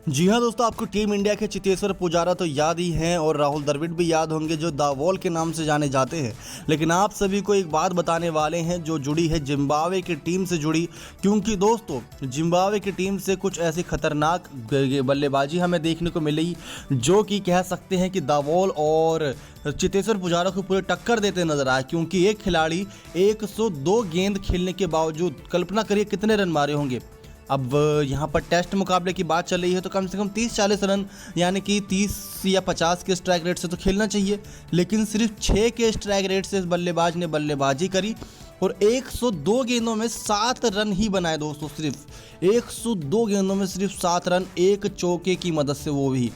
जी हाँ दोस्तों, आपको टीम इंडिया के चेतेश्वर पुजारा तो याद ही हैं और राहुल द्रविड़ भी याद होंगे जो द वॉल के नाम से जाने जाते हैं। लेकिन आप सभी को एक बात बताने वाले हैं जो जुड़ी है जिम्बाब्वे की टीम से जुड़ी, क्योंकि दोस्तों जिम्बाब्वे की टीम से कुछ ऐसी खतरनाक बल्लेबाजी हमें देखने को मिली जो कि कह सकते हैं कि द वॉल और चेतेश्वर पुजारा को पूरे टक्कर देते नजर आए। क्योंकि एक खिलाड़ी 102 गेंद खेलने के बावजूद कल्पना करिए कितने रन मारे होंगे। अब यहाँ पर टेस्ट मुकाबले की बात चल रही है तो कम से कम 30-40 रन यानी कि 30 या 50 के स्ट्राइक रेट से तो खेलना चाहिए, लेकिन सिर्फ 6 के स्ट्राइक रेट से इस बल्लेबाज ने बल्लेबाजी करी और 102 गेंदों में 7 रन ही बनाए। दोस्तों सिर्फ 102 गेंदों में सिर्फ 7 रन, एक चौके की मदद से, वो भी।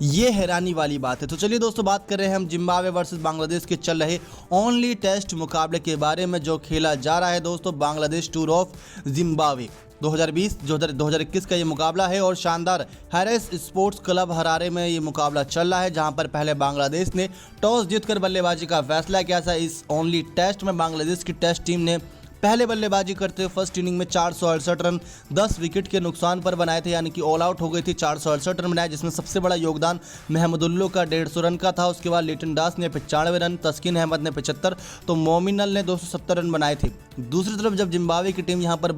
ये हैरानी वाली बात है। तो चलिए दोस्तों, बात कर रहे हैं हम जिम्बाब्वे वर्सेस बांग्लादेश के चल रहे ओनली टेस्ट मुकाबले के बारे में जो खेला जा रहा है। दोस्तों बांग्लादेश टूर ऑफ जिम्बाब्वे 2020-2021 का ये मुकाबला है और शानदार हैरिस स्पोर्ट्स क्लब हरारे में ये मुकाबला चल रहा है, जहां पर पहले बांग्लादेश ने टॉस जीतकर बल्लेबाजी का फैसला किया था। इस ओनली टेस्ट में बांग्लादेश की टेस्ट टीम ने पहले बल्लेबाजी करते हुए फर्स्ट इनिंग में 468 रन 10 विकेट के नुकसान पर बनाए थे, यानी कि ऑल आउट हो गई थी। 468 रन बनाए, जिसमें सबसे बड़ा योगदान महमदुल्लो का 150 रन का था। उसके बाद लिटन दास ने 95 रन, तस्किन अहमद ने 75, तो मोमिनल ने 270 रन बनाए थे। दूसरी तरफ जब जिम्बाब्वे की टीम यहाँ पर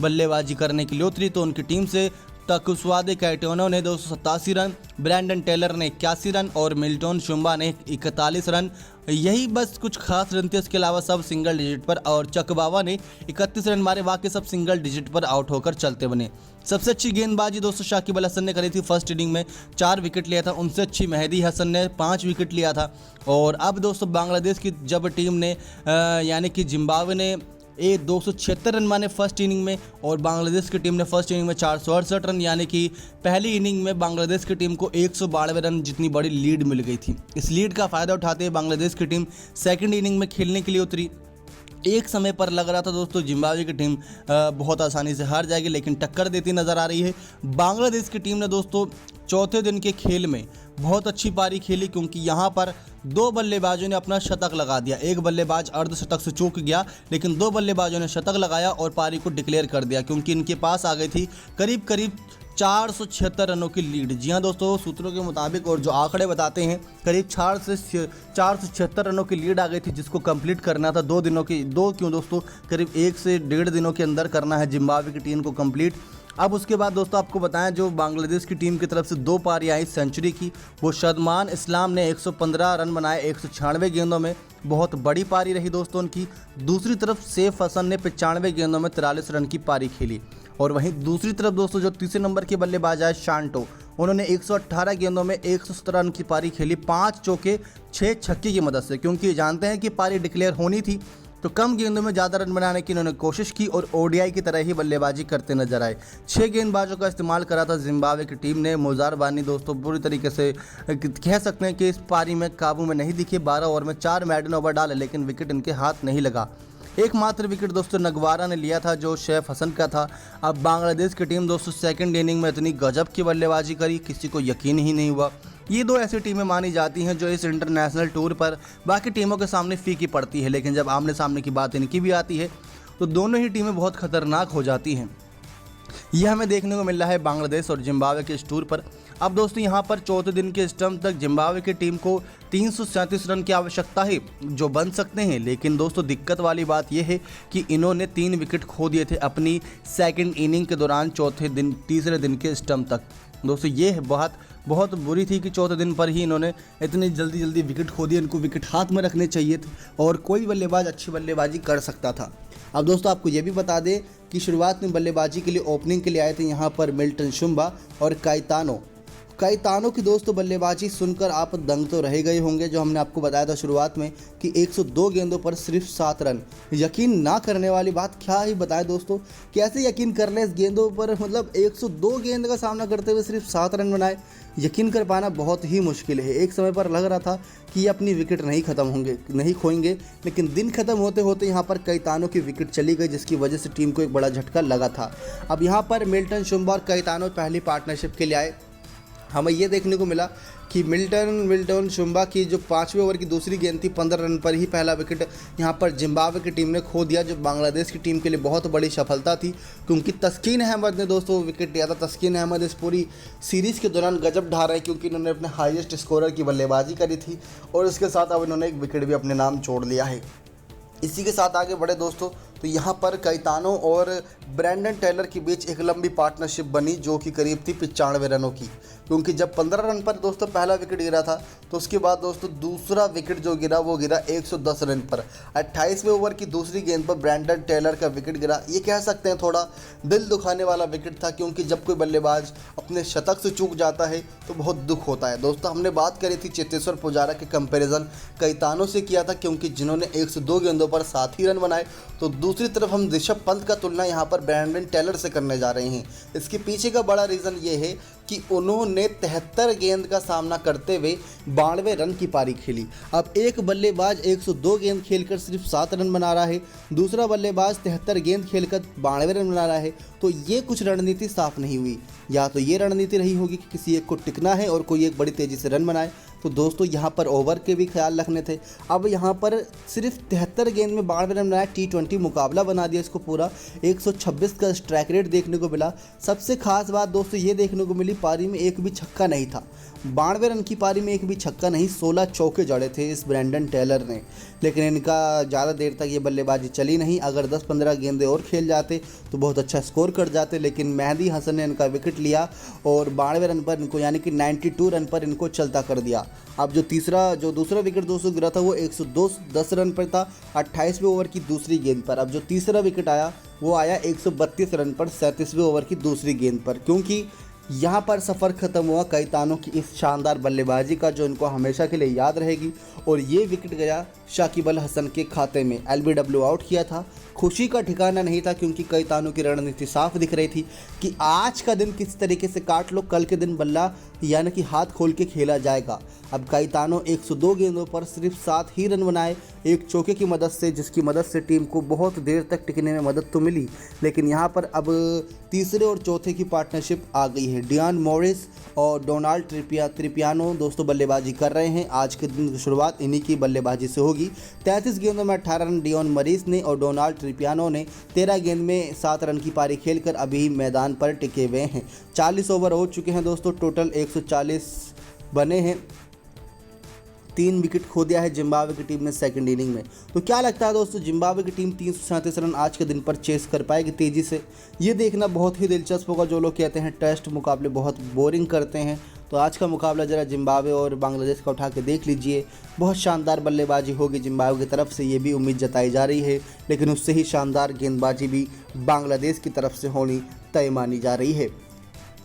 बल्लेबाजी करने के लिए उतरी तो उनकी टीम से तकुस्वादे कैटोनो ने 287 रन, ब्रैंडन टेलर ने 81 रन और मिल्टन शुम्बा ने 41 रन। यही बस कुछ खास रन थे, इसके अलावा सब सिंगल डिजिट पर, और चकबावा ने 31 रन मारे, बाकी सब सिंगल डिजिट पर आउट होकर चलते बने। सबसे अच्छी गेंदबाजी दोस्तों शाकिब अल हसन ने करी थी। फर्स्ट इनिंग में 4 विकेट लिया था, उनसे अच्छी मेहदी हसन ने 5 विकेट लिया था। और अब दोस्तों बांग्लादेश की जब टीम ने यानी कि जिम्बाब्वे ने 276 रन माने फर्स्ट इनिंग में और बांग्लादेश की टीम ने फर्स्ट इनिंग में 468 रन, यानी कि पहली इनिंग में बांग्लादेश की टीम को 192 रन जितनी बड़ी लीड मिल गई थी। इस लीड का फ़ायदा उठाते हुए बांग्लादेश की टीम सेकंड इनिंग में खेलने के लिए उतरी। एक समय पर लग रहा था दोस्तों जिम्बाब्वे की टीम बहुत आसानी से हार जाएगी, लेकिन टक्कर देती नज़र आ रही है। बांग्लादेश की टीम ने दोस्तों चौथे दिन के खेल में बहुत अच्छी पारी खेली, क्योंकि यहाँ पर 2 बल्लेबाजों ने अपना शतक लगा दिया। एक बल्लेबाज अर्धशतक से चूक गया, लेकिन 2 बल्लेबाजों ने शतक लगाया और पारी को डिक्लेयर कर दिया, क्योंकि इनके पास आ गई थी करीब करीब 476 रनों की लीड। जी हाँ दोस्तों, सूत्रों के मुताबिक और जो आंकड़े बताते हैं करीब 476 रनों की लीड आ गई थी, जिसको कंप्लीट करना था 2 दिनों की, 2 क्यों दोस्तों, करीब 1 से 1.5 दिनों के अंदर करना है जिम्बाब्वे की टीम को कंप्लीट। अब उसके बाद दोस्तों आपको बताएं, जो बांग्लादेश की टीम की तरफ से 2 पारी आई सेंचुरी की, वो शदमान इस्लाम ने 115 रन बनाए 196 गेंदों में, बहुत बड़ी पारी रही दोस्तों उनकी। दूसरी तरफ सैफ हसन ने 95 गेंदों में 43 रन की पारी खेली। और वहीं दूसरी तरफ दोस्तों जो तीसरे नंबर के बल्लेबाज आए शांटो, उन्होंने 118 गेंदों में 117 रन की पारी खेली, 5 चौके 6 छक्के की मदद से, क्योंकि जानते हैं कि पारी डिक्लेयर होनी थी तो कम गेंदों में ज़्यादा रन बनाने की इन्होंने कोशिश की और ओडीआई की तरह ही बल्लेबाजी करते नजर आए। 6 गेंदबाजों का इस्तेमाल करा था जिम्बाब्वे की टीम ने। मोजार बानी दोस्तों पूरी तरीके से कह सकते हैं कि इस पारी में काबू में नहीं दिखे। 12 ओवर में 4 मैडन ओवर डाले, लेकिन विकेट इनके हाथ नहीं लगा। एकमात्र विकेट दोस्तों नगवारा ने लिया था, जो सैफ हसन का था। अब बांग्लादेश की टीम दोस्तों सेकंड इनिंग में इतनी गजब की बल्लेबाजी करी, किसी को यकीन ही नहीं हुआ। ये 2 ऐसी टीमें मानी जाती हैं जो इस इंटरनेशनल टूर पर बाकी टीमों के सामने फीकी पड़ती है, लेकिन जब आमने सामने की बात इनकी भी आती है तो दोनों ही टीमें बहुत खतरनाक हो जाती हैं। यह हमें देखने को मिल रहा है बांग्लादेश और जिम्बाब्वे के इस टूर पर। अब दोस्तों यहाँ पर चौथे दिन के स्टंप तक जिम्बाब्वे की टीम को 337 रन की आवश्यकता है, जो बन सकते हैं। लेकिन दोस्तों दिक्कत वाली बात यह है कि इन्होंने 3 विकेट खो दिए थे अपनी सेकंड इनिंग के दौरान तीसरे दिन के स्टंप तक। दोस्तों ये बहुत बुरी थी कि चौथे दिन पर ही इन्होंने इतनी जल्दी विकेट खो दिए। इनको विकेट हाथ में रखने चाहिए थे और कोई बल्लेबाज अच्छी बल्लेबाजी कर सकता था। अब दोस्तों आपको ये भी बता दें कि शुरुआत में बल्लेबाजी के लिए ओपनिंग के लिए आए थे यहाँ पर मिल्टन शुम्बा और काइतानो की दोस्तों बल्लेबाजी सुनकर आप दंग तो रह गए होंगे। जो हमने आपको बताया था शुरुआत में कि 102 गेंदों पर सिर्फ 7 रन, यकीन ना करने वाली बात, क्या ही बताएं दोस्तों, कैसे यकीन कर लें इस गेंदों पर। मतलब 102 गेंद का सामना करते हुए सिर्फ 7 रन बनाए, यकीन कर पाना बहुत ही मुश्किल है। एक समय पर लग रहा था कि ये अपनी विकेट नहीं खोएंगे, लेकिन दिन खत्म होते होते यहाँ पर काइतानो की विकेट चली गई, जिसकी वजह से टीम को एक बड़ा झटका लगा था। अब यहाँ पर मिल्टन शुम्बा और काइतानो पहली पार्टनरशिप के लिए आए। हमें ये देखने को मिला कि मिल्टन शुम्बा की जो 5वें ओवर की दूसरी गेंद थी 15 रन पर ही पहला विकेट यहाँ पर जिम्बाब्वे की टीम ने खो दिया, जो बांग्लादेश की टीम के लिए बहुत बड़ी सफलता थी, क्योंकि तस्कीन अहमद ने दोस्तों विकेट लिया था। तस्कीन अहमद इस पूरी सीरीज़ के दौरान गजब ढा रहे हैं, क्योंकि इन्होंने अपने हाईएस्ट स्कोरर की बल्लेबाजी करी थी और इसके साथ अब इन्होंने एक विकेट भी अपने नाम छोड़ लिया है। इसी के साथ आगे बढ़े दोस्तों, तो यहाँ पर कैतानो और ब्रैंडन टेलर के बीच एक लंबी पार्टनरशिप बनी, जो कि करीब थी 95 रनों की, क्योंकि जब 15 रन पर दोस्तों पहला विकेट गिरा था, तो उसके बाद दोस्तों दूसरा विकेट जो गिरा वो गिरा 110 रन पर। 28वें ओवर की दूसरी गेंद पर ब्रैंडन टेलर का विकेट गिरा। ये कह सकते हैं थोड़ा दिल दुखाने वाला विकेट था, क्योंकि जब कोई बल्लेबाज अपने शतक से चूक जाता है तो बहुत दुख होता है। दोस्तों हमने बात करी थी चेतेश्वर पुजारा के कंपैरिजन कैतानो से किया था, क्योंकि जिन्होंने 102 गेंदों पर 7 ही रन बनाए, तो दूसरी तरफ हम ऋषभ पंत का तुलना यहाँ पर ब्रैंडन टेलर से करने जा रहे हैं। इसके पीछे का बड़ा रीज़न ये है कि उन्होंने 73 गेंद का सामना करते हुए 92 रन की पारी खेली। अब एक बल्लेबाज 102 गेंद खेलकर सिर्फ 7 रन बना रहा है, दूसरा बल्लेबाज 73 गेंद खेलकर 92 रन बना रहा है, तो ये कुछ रणनीति साफ नहीं हुई। या तो ये रणनीति रही होगी कि किसी एक को टिकना है और कोई एक बड़ी तेज़ी से रन बनाए, तो दोस्तों यहाँ पर ओवर के भी ख्याल रखने थे। अब यहाँ पर सिर्फ 73 गेंद में 92 रन बनाया, T20 मुकाबला बना दिया इसको पूरा। 126 का स्ट्राइक रेट देखने को मिला। सबसे खास बात दोस्तों ये देखने को मिली, पारी में एक भी छक्का नहीं था। 92 रन की पारी में एक भी छक्का नहीं, 16 चौके जड़े थे इस ब्रैंडन टेलर ने, लेकिन इनका ज़्यादा देर तक ये बल्लेबाजी चली नहीं। अगर 10-15 गेंदें और खेल जाते तो बहुत अच्छा स्कोर कर जाते, लेकिन मेहदी हसन ने इनका विकेट लिया और 92 रन पर इनको, यानी कि 92 रन पर इनको चलता कर दिया। अब जो दूसरा विकेट दोस्तों गिरा था वो 110 रन पर था, 28वें ओवर की दूसरी गेंद पर। अब जो तीसरा विकेट आया वो आया 132 रन पर 37वें ओवर की दूसरी गेंद पर, क्योंकि यहाँ पर सफ़र ख़त्म हुआ कैतानो की इस शानदार बल्लेबाजी का, जो इनको हमेशा के लिए याद रहेगी। और ये विकेट गया शाकिब अल हसन के खाते में, LBW आउट किया था। खुशी का ठिकाना नहीं था, क्योंकि कैतानो की रणनीति साफ दिख रही थी कि आज का दिन किस तरीके से काट लो, कल के दिन बल्ला यानी कि हाथ खोल के खेला जाएगा। अब कैतानो 102 गेंदों पर सिर्फ 7 ही रन बनाए, एक चौके की मदद से, जिसकी मदद से टीम को बहुत देर तक टिकने में मदद तो मिली। लेकिन यहाँ पर अब तीसरे और चौथे की पार्टनरशिप आ गई है। डियान मॉरिस और डोनाल्ड ट्रिपियानो दोस्तों बल्लेबाजी कर रहे हैं। आज के दिन की शुरुआत इन्हीं की बल्लेबाजी से होगी। 33 गेंदों में 18 रन डियान मॉरिस ने और डोनाल्ड ट्रिपियानो ने 13 गेंद में 7 रन की पारी खेलकर अभी मैदान पर टिके हुए हैं। 40 ओवर हो चुके हैं दोस्तों, टोटल 140 बने हैं। 3 विकेट खो दिया है जिम्बाब्वे की टीम ने सेकंड इनिंग में। तो क्या लगता है दोस्तों, जिम्बाब्वे की टीम 337 रन आज के दिन पर चेस कर पाएगी तेज़ी से? ये देखना बहुत ही दिलचस्प होगा। जो लोग कहते हैं टेस्ट मुकाबले बहुत बोरिंग करते हैं, तो आज का मुकाबला ज़रा जिम्बाब्वे और बांग्लादेश का उठा के देख लीजिए। बहुत शानदार बल्लेबाजी होगी जिम्बाब्वे की तरफ से, ये भी उम्मीद जताई जा रही है, लेकिन उससे ही शानदार गेंदबाजी भी बांग्लादेश की तरफ से होनी तय मानी जा रही है।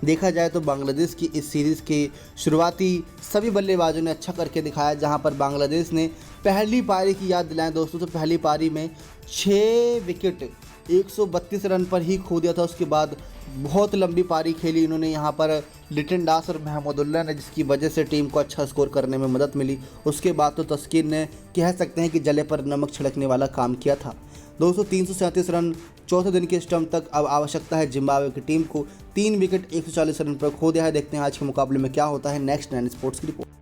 देखा जाए तो बांग्लादेश की इस सीरीज़ के शुरुआती सभी बल्लेबाजों ने अच्छा करके दिखाया। जहां पर बांग्लादेश ने पहली पारी की याद दिलाएं दोस्तों, तो पहली पारी में 6 विकेट 132 रन पर ही खो दिया था। उसके बाद बहुत लंबी पारी खेली इन्होंने यहाँ पर लिटन दास और महमूदुल्लाह ने, जिसकी वजह से टीम को अच्छा स्कोर करने में मदद मिली। उसके बाद तो तस्कीन ने कह सकते हैं कि जले पर नमक छिड़कने वाला काम किया था। दोस्तों 337 रन चौथे दिन के स्टंप तक अब आवश्यकता है जिम्बाब्वे की टीम को। 3 विकेट 140 रन पर खो दिया है। देखते हैं आज के मुकाबले में क्या होता है। नेक्स्ट 9 स्पोर्ट्स की रिपोर्ट।